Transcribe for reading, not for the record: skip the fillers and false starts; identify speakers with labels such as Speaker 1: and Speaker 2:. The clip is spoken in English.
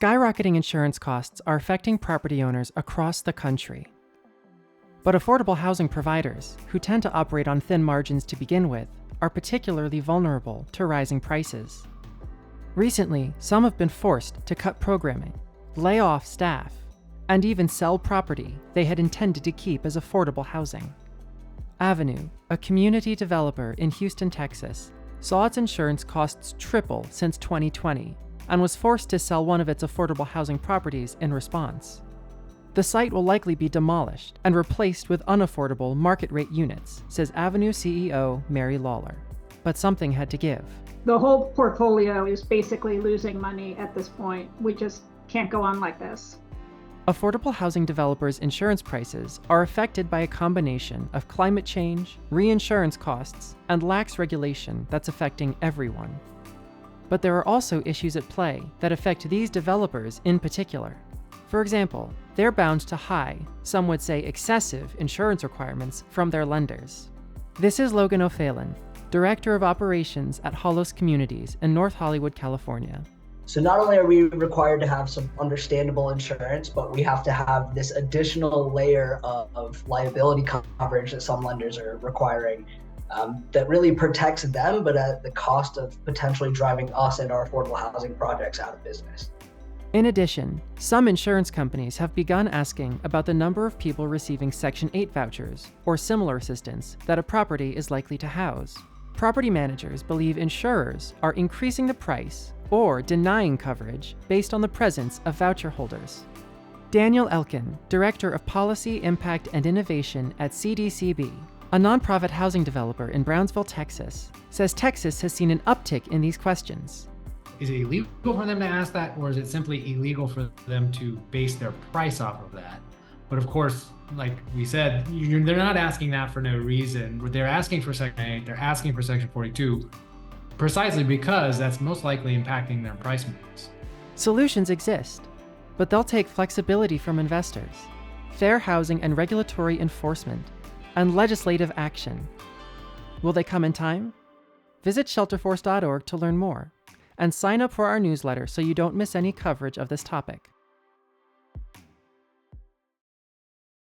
Speaker 1: Skyrocketing insurance costs are affecting property owners across the country. But affordable housing providers, who tend to operate on thin margins to begin with, are particularly vulnerable to rising prices. Recently, some have been forced to cut programming, lay off staff, and even sell property they had intended to keep as affordable housing. Avenue, a community developer in Houston, Texas, saw its insurance costs triple since 2020 and was forced to sell one of its affordable housing properties in response. The site will likely be demolished and replaced with unaffordable market rate units, says Avenue CEO Mary Lawler. But something had to give.
Speaker 2: The whole portfolio is basically losing money at this point. We just can't go on like this.
Speaker 1: Affordable housing developers' insurance prices are affected by a combination of climate change, reinsurance costs, and lax regulation that's affecting everyone. But there are also issues at play that affect these developers in particular. For example, they're bound to high, some would say excessive, insurance requirements from their lenders. This is Logan O'Phelan, Director of Operations at Hollis Communities in North Hollywood, California.
Speaker 3: So not only are we required to have some understandable insurance, but we have to have this additional layer of liability coverage that some lenders are requiring that really protects them, but at the cost of potentially driving us and our affordable housing projects out of business.
Speaker 1: In addition, some insurance companies have begun asking about the number of people receiving Section 8 vouchers or similar assistance that a property is likely to house. Property managers believe insurers are increasing the price or denying coverage based on the presence of voucher holders. Daniel Elkin, Director of Policy, Impact, and Innovation at CDCB, a nonprofit housing developer in Brownsville, Texas, says Texas has seen an uptick in these questions.
Speaker 4: Is it illegal for them to ask that, or is it simply illegal for them to base their price off of that? But of course, like we said, they're not asking that for no reason. They're asking for Section 8, they're asking for Section 42, precisely because that's most likely impacting their price moves.
Speaker 1: Solutions exist, but they'll take flexibility from investors, fair housing and regulatory enforcement, and legislative action. Will they come in time? Visit shelterforce.org to learn more, and sign up for our newsletter so you don't miss any coverage of this topic.